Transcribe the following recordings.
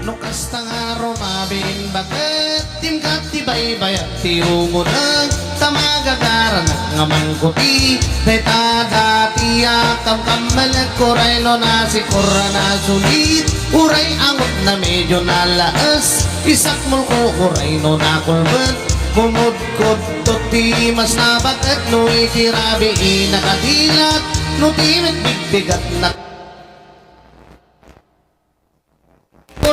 Nukas nga rumabing bakit timkat ti baybay at ti umunag tamagagara nga mangkuti deta dati akam kamalag kuray no na si kura na sulit uray angot na medyo nalaas isak mulko uray no na kulbat kumudkod to ti mas na bakit no itirabi inakadilat no timit bigbigat na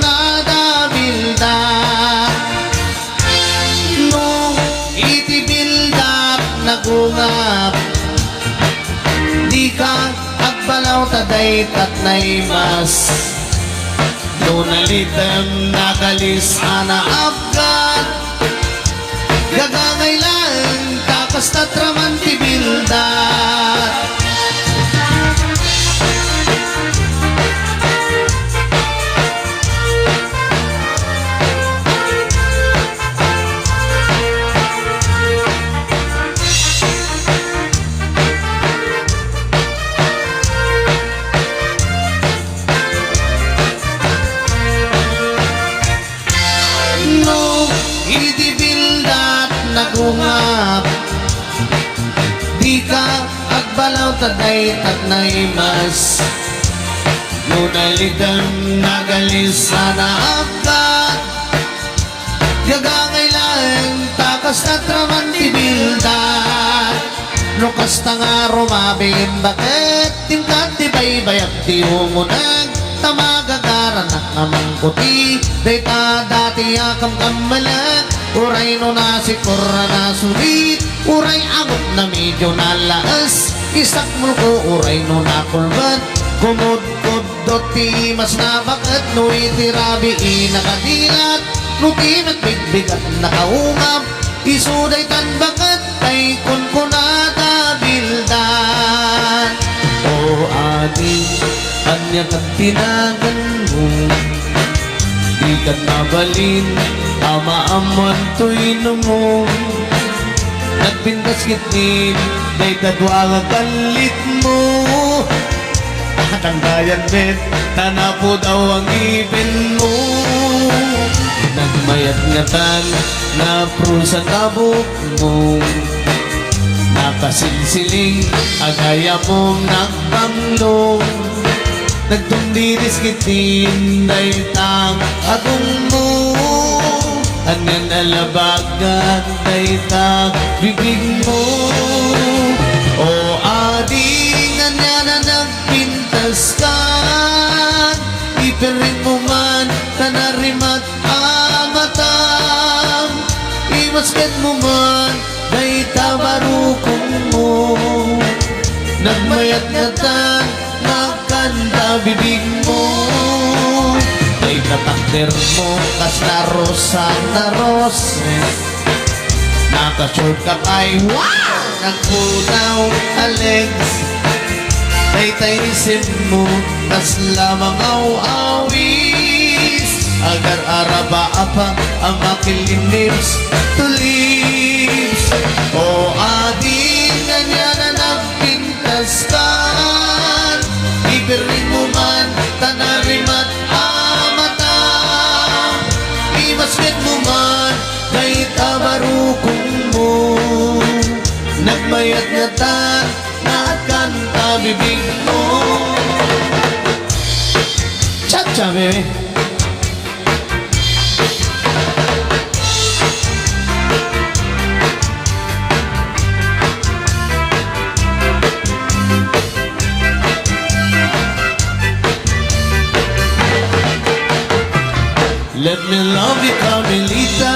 nada bilda no iti bilda nagungap di ka agbalaw taday tatnay mas no nalitem nagalis ana afgan gagangailan takas tatraman ti bilda nagungap di ka agbalaw taday tatnay mas nunalitan nagalis sana afgan gagangailan takas na traman ti bilda nukas ta nga rumabing bakit tingkat ti baybayag ti umunag tamagagara na kamangkuti dayta dati akam kamalag uray no na si kura na sulit uray agot na medyo nalaas isak mulko uray no na kulbat kumudkod doti mas na bakit no itirabi inakadilat no timat bigbigat nakaungap isuday tan bakit ay kunkunada bildan o ating anya kang tinagan mo di ka nabalin ama-aman to'y mo nagpintas kitnin day kadwa kalit mo tanggayan bet tanapo daw ang ibin mo nagmayat ngatan na prusa tabok mo nakasilsiling agaya mong nagbanglong nagtundiris kitin day tang agong mo anyan alabagan day tang bibig mo o ading anya na nagpintas ka ipiring mo man tanarimat amatam imaskan mo man day tabarukong mo nagmayat ngatan kanta bibig mo ay katakder mo kas na rosa na roses nakashortcut ay wow nagpunaw alegs ay tainisin mo kas lamang awis agar araba apa ang makiling lips to lips o ading ganyan na nagpintas ka ipiring mo man tanarimat amatam imasket mo man day tabarukong mo nagmayat nga ta nakanta bibig mo cha-cha baby Let me love you, Carmelita.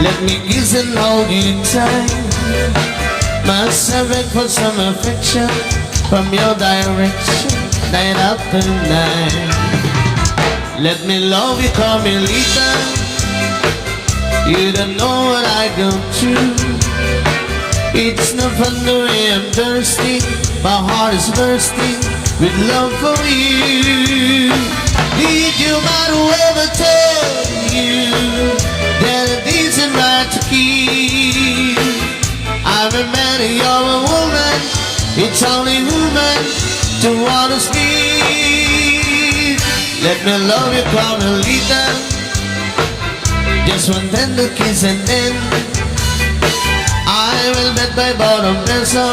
Let me kiss and hold you tight. Must have it for some affection from your direction, night after night. Let me love you, Carmelita. You don't know what I go through. It's no fun the way I'm thirsty. My heart is bursting with love for you. Did your mother ever tell you that it isn't right to keep? I'm a man and you're a woman. It's only woman to want to speak. Let me love you, Carmelita. Just one tender kiss and then I will bet my bottom peso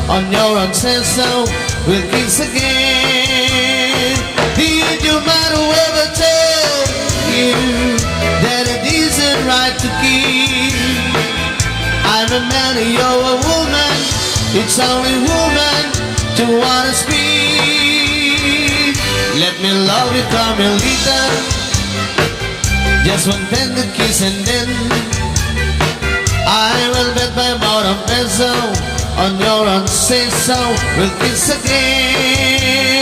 on your obsession. We'll kiss again. Did your mother ever tell you that it isn't right to keep? I'm a man, you're a woman. It's only woman to wanna speak. Let me love you, Carmelita. Just one tender kiss and then I will bet my bottom peso on your unsay so. We'll kiss again.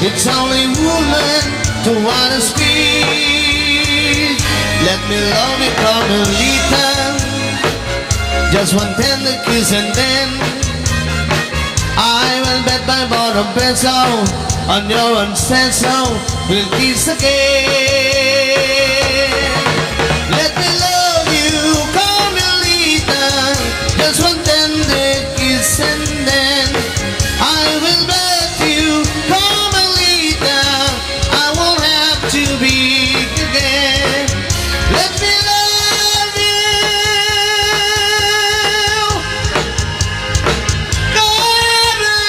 It's only woman to wanna speak. Let me love you, Carmelita. Just one tender kiss and then I will bet my bottom peso on your uncensored. We'll kiss again. Let me love you, Carmelita. Just one tender kiss and then I will bet you, Carmelita, I won't have to be again. Let me love you, Carmelita.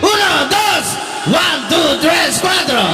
Uno, dos, one, two, tres, cuatro.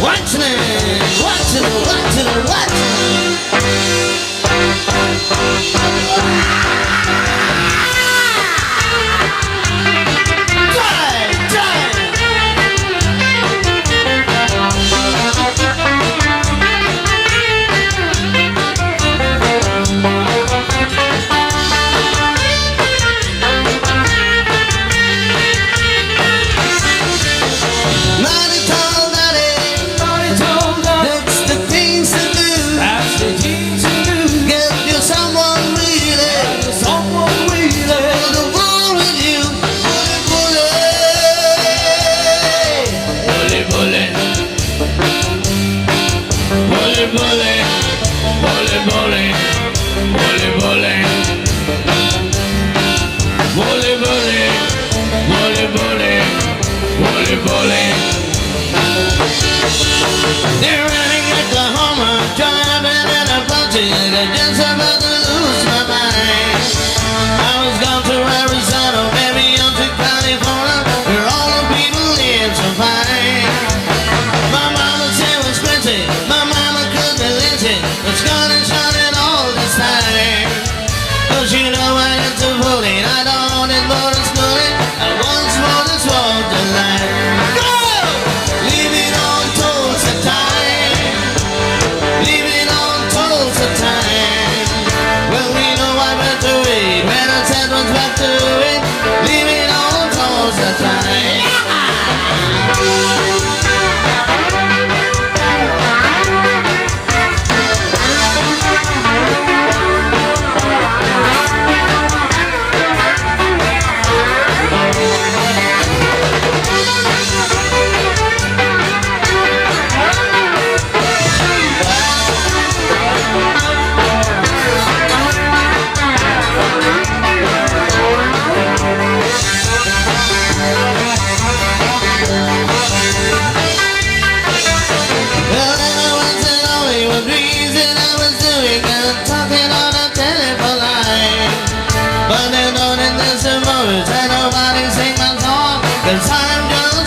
Watch me, watch it, watch it, watch it. They're running Oklahoma, driving in a bunch of just about to lose my mind. I was gone to Arizona, maybe on to California, where all the people live so fine. My mama said it was crazy, my mama couldn't listen, it's gonna shut it all.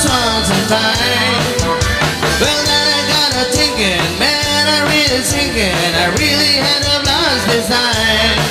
was a time. Well, then I got a thinking, man, I really thinking, I really had a blast this time.